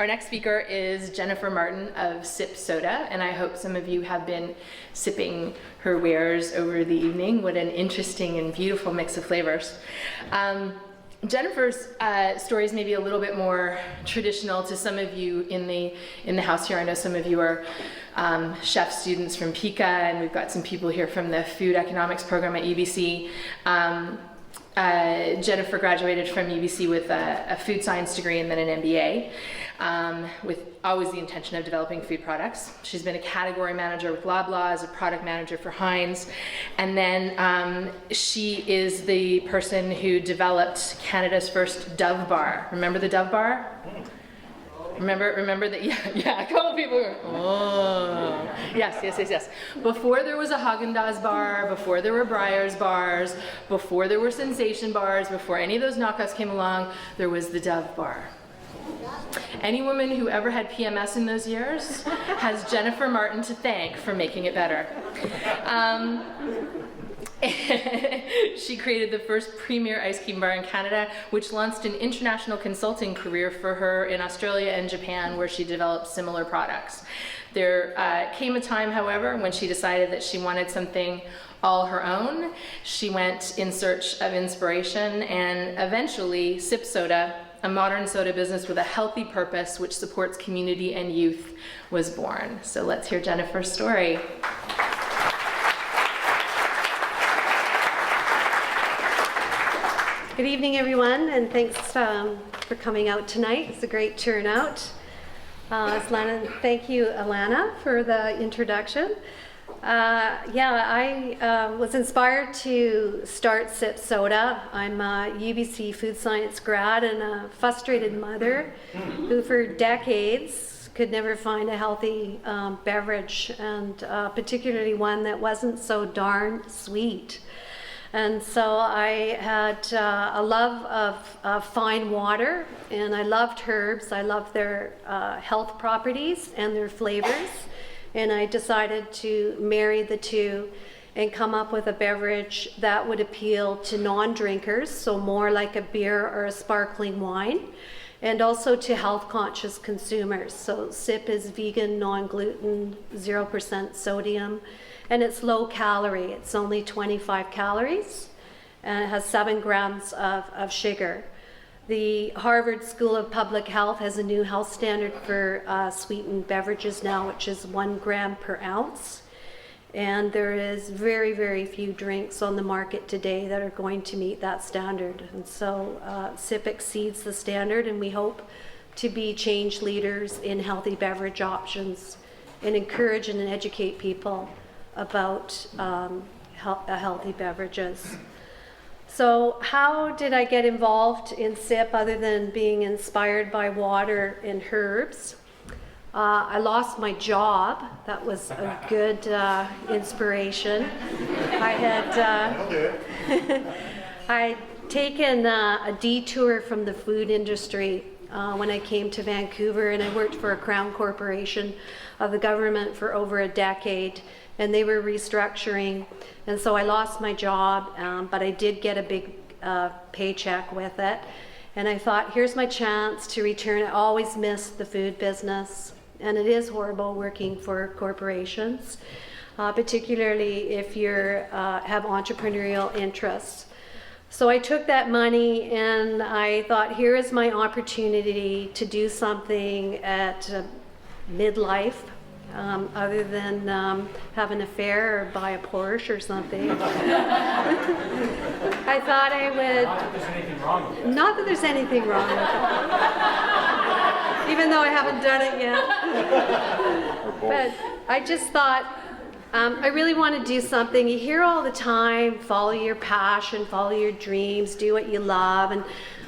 Our next speaker is Jennifer Martin of Sip Soda, and I hope some of you have been sipping her wares over the evening. What an interesting and beautiful mix of flavors. Jennifer's story is maybe a little bit more traditional to some of you in the house here. I know some of you are chef students from PICA, and we've got some people here from the food economics program at UBC. Jennifer graduated from UBC with a food science degree and then an MBA, with always the intention of developing food products. She's been a category manager with Loblaw, as a product manager for Heinz, and then she is the person who developed Canada's first Dove bar. Remember the Dove bar? Remember that? Yeah, a couple people were, oh. Yes. Before there was a Haagen-Dazs bar, before there were Breyers bars, before there were Sensation bars, before any of those knockoffs came along, there was the Dove bar. Any woman who ever had PMS in those years has Jennifer Martin to thank for making it better. She created the first premier ice cream bar in Canada, which launched an international consulting career for her in Australia and Japan, where she developed similar products. There came a time, however, when she decided that she wanted something all her own. She went in search of inspiration, and eventually Sip Soda, a modern soda business with a healthy purpose which supports community and youth, was born. So let's hear Jennifer's story. Good evening, everyone, and thanks for coming out tonight. It's a great turnout. Thank you, Alana, for the introduction. I was inspired to start Sip Soda. I'm a UBC food science grad and a frustrated mother who for decades could never find a healthy beverage, and particularly one that wasn't so darn sweet. And so I had a love of fine water, and I loved herbs. I loved their health properties and their flavors. And I decided to marry the two and come up with a beverage that would appeal to non-drinkers, so more like a beer or a sparkling wine, and also to health-conscious consumers. So Sip is vegan, non-gluten, 0% sodium, and it's low calorie. It's only 25 calories, and it has 7 grams of sugar. The Harvard School of Public Health has a new health standard for sweetened beverages now, which is 1 gram per ounce. And there is very, very few drinks on the market today that are going to meet that standard. And so SIP exceeds the standard, and we hope to be change leaders in healthy beverage options and encourage and educate people about healthy beverages. So how did I get involved in SIP other than being inspired by water and herbs? I lost my job. That was a good inspiration. I had I'd taken a detour from the food industry when I came to Vancouver, and I worked for a Crown Corporation of the government for over a decade, and they were restructuring, and so I lost my job, but I did get a big paycheck with it, and I thought, here's my chance to return. I always missed the food business, and it is horrible working for corporations, particularly if you have entrepreneurial interests. So I took that money and I thought, here is my opportunity to do something at midlife, other than have an affair or buy a Porsche or something. I thought I would... Not that there's anything wrong with it. Not that there's anything wrong with it. Even though I haven't done it yet. But I just thought, I really want to do something. You hear all the time, follow your passion, follow your dreams, do what you love. And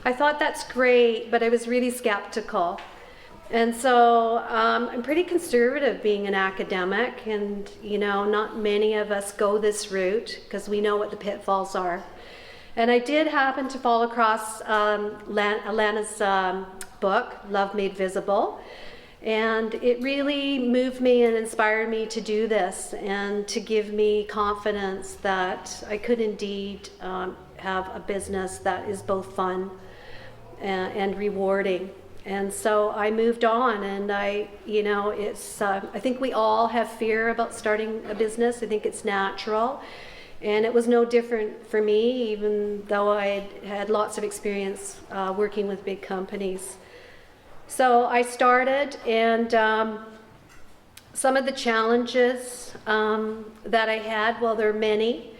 I thought that's great, but I was really skeptical. And so I'm pretty conservative being an academic, and not many of us go this route because we know what the pitfalls are. And I did happen to fall across Alana's book, Love Made Visible. And it really moved me and inspired me to do this and to give me confidence that I could indeed have a business that is both fun and rewarding. And so I moved on, and I think we all have fear about starting a business. I think it's natural. And it was no different for me, even though I had lots of experience working with big companies. So I started, and some of the challenges that I had, well, there are many.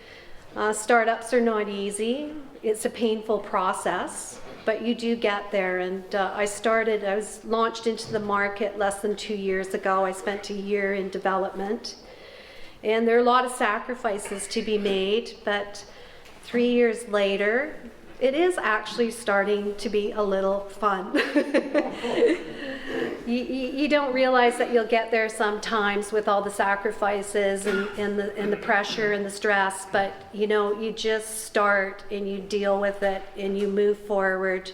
Startups are not easy. It's a painful process, but you do get there. And I was launched into the market less than 2 years ago. I spent a year in development. And there are a lot of sacrifices to be made, but 3 years later, it is actually starting to be a little fun. You don't realize that you'll get there sometimes with all the sacrifices and the pressure and the stress, but you just start and you deal with it and you move forward,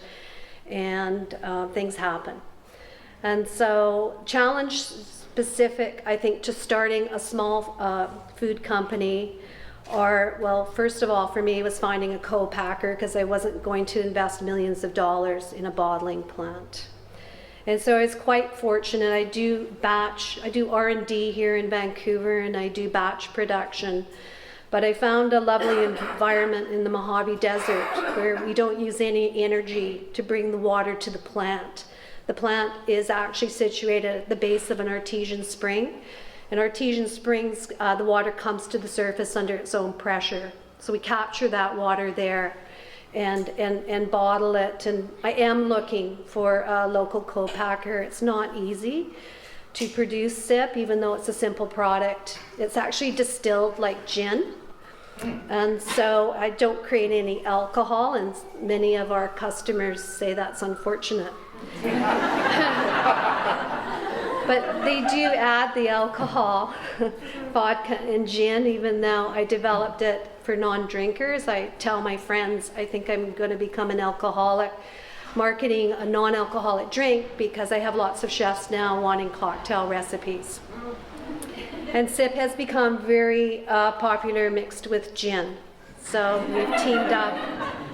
and things happen. And so challenge specific, I think, to starting a small food company, or, well, first of all, for me, was finding a co-packer, because I wasn't going to invest millions of dollars in a bottling plant. And so I was quite fortunate. I do R&D here in Vancouver, and I do batch production. But I found a lovely environment in the Mojave Desert where we don't use any energy to bring the water to the plant. The plant is actually situated at the base of an artesian spring. In artesian springs, the water comes to the surface under its own pressure. So we capture that water there and bottle it. And I am looking for a local co-packer. It's not easy to produce sip, even though it's a simple product. It's actually distilled like gin. And so I don't create any alcohol, and many of our customers say that's unfortunate. But they do add the alcohol, vodka and gin, even though I developed it for non-drinkers. I tell my friends I think I'm going to become an alcoholic, marketing a non-alcoholic drink, because I have lots of chefs now wanting cocktail recipes. And sip has become very popular mixed with gin. So we've teamed up.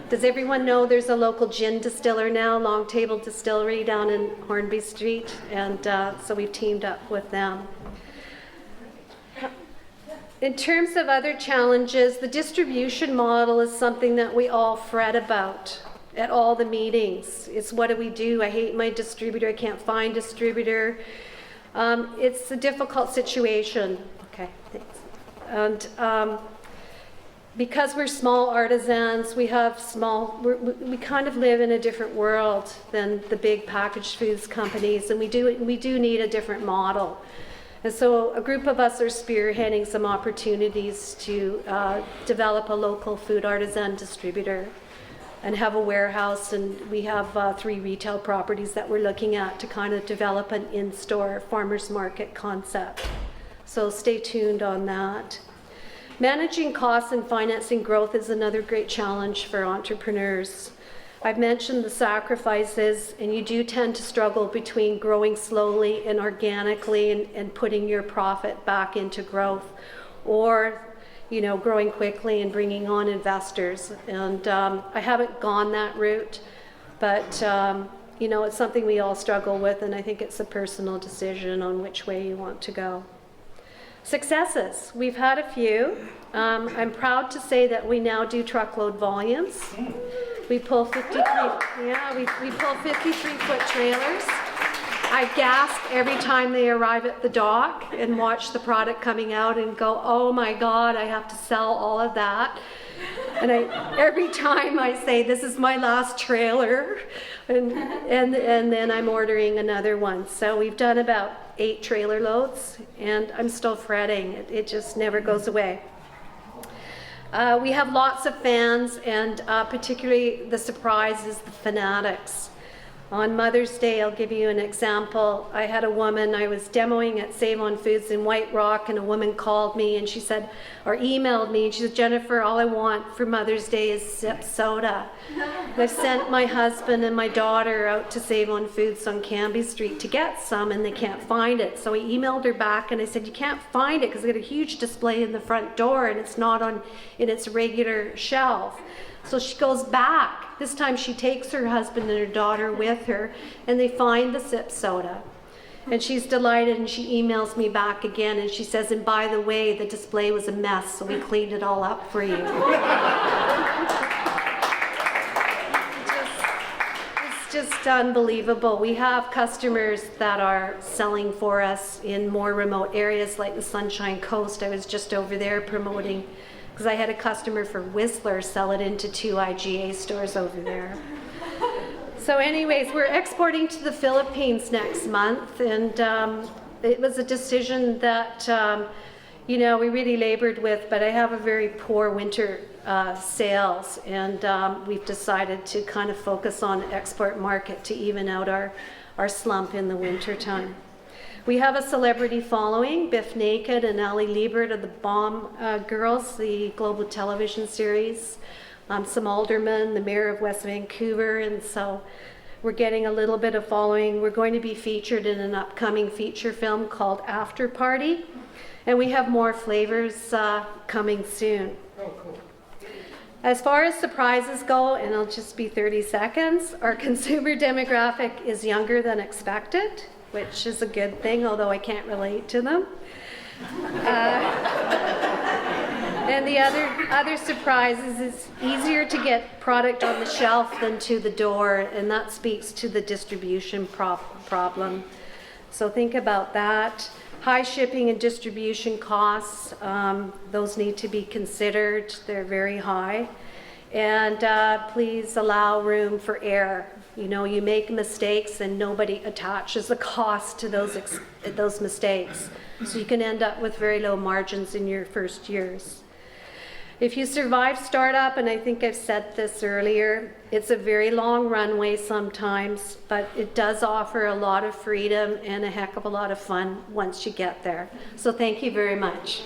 Does everyone know there's a local gin distiller now, Long Table Distillery down in Hornby Street? And so we've teamed up with them. In terms of other challenges, the distribution model is something that we all fret about at all the meetings. It's what do we do? I hate my distributor. I can't find distributor. It's a difficult situation. Okay, thanks. And because we're small artisans, we kind of live in a different world than the big packaged foods companies, and we do need a different model. And so a group of us are spearheading some opportunities to develop a local food artisan distributor and have a warehouse, and we have 3 retail properties that we're looking at to kind of develop an in-store farmers market concept. So stay tuned on that. Managing costs and financing growth is another great challenge for entrepreneurs. I've mentioned the sacrifices, and you do tend to struggle between growing slowly and organically and putting your profit back into growth, or growing quickly and bringing on investors. And I haven't gone that route, but it's something we all struggle with, and I think it's a personal decision on which way you want to go. Successes. We've had a few. I'm proud to say that we now do truckload volumes. We pull 53 foot trailers. I gasp every time they arrive at the dock and watch the product coming out and go, oh my God, I have to sell all of that. And every time I say, this is my last trailer, and then I'm ordering another one. So we've done about 8 trailer loads, and I'm still fretting. It just never goes away. We have lots of fans, and particularly the surprise is the fanatics. On Mother's Day, I'll give you an example. I had a woman, I was demoing at Save on Foods in White Rock, and a woman called me and she said, or emailed me, and she said, Jennifer, all I want for Mother's Day is sip soda. I've sent my husband and my daughter out to Save on Foods on Cambie Street to get some, and they can't find it. So I emailed her back and I said, you can't find it because they got a huge display in the front door and it's not in its regular shelf. So she goes back. This time she takes her husband and her daughter with her, and they find the sip soda. And she's delighted, and she emails me back again, and she says, and by the way, the display was a mess, so we cleaned it all up for you. It's just unbelievable. We have customers that are selling for us in more remote areas like the Sunshine Coast. I was just over there promoting, because I had a customer for Whistler sell it into 2 IGA stores over there. So anyways, we're exporting to the Philippines next month, and it was a decision that, we really labored with, but I have a very poor winter sales, and we've decided to kind of focus on export market to even out our slump in the winter time. We have a celebrity following. Biff Naked and Ali Liebert are the Bomb Girls, the global television series. Some aldermen, the mayor of West Vancouver, and so we're getting a little bit of following. We're going to be featured in an upcoming feature film called After Party, and we have more flavors coming soon. Oh, cool. As far as surprises go, and it'll just be 30 seconds, our consumer demographic is younger than expected, which is a good thing, although I can't relate to them. And the other surprise is it's easier to get product on the shelf than to the door, and that speaks to the distribution problem. So think about that. High shipping and distribution costs, those need to be considered. They're very high. And please allow room for error. You make mistakes and nobody attaches the cost to those mistakes. So you can end up with very low margins in your first years. If you survive startup, and I think I've said this earlier, it's a very long runway sometimes, but it does offer a lot of freedom and a heck of a lot of fun once you get there. So thank you very much.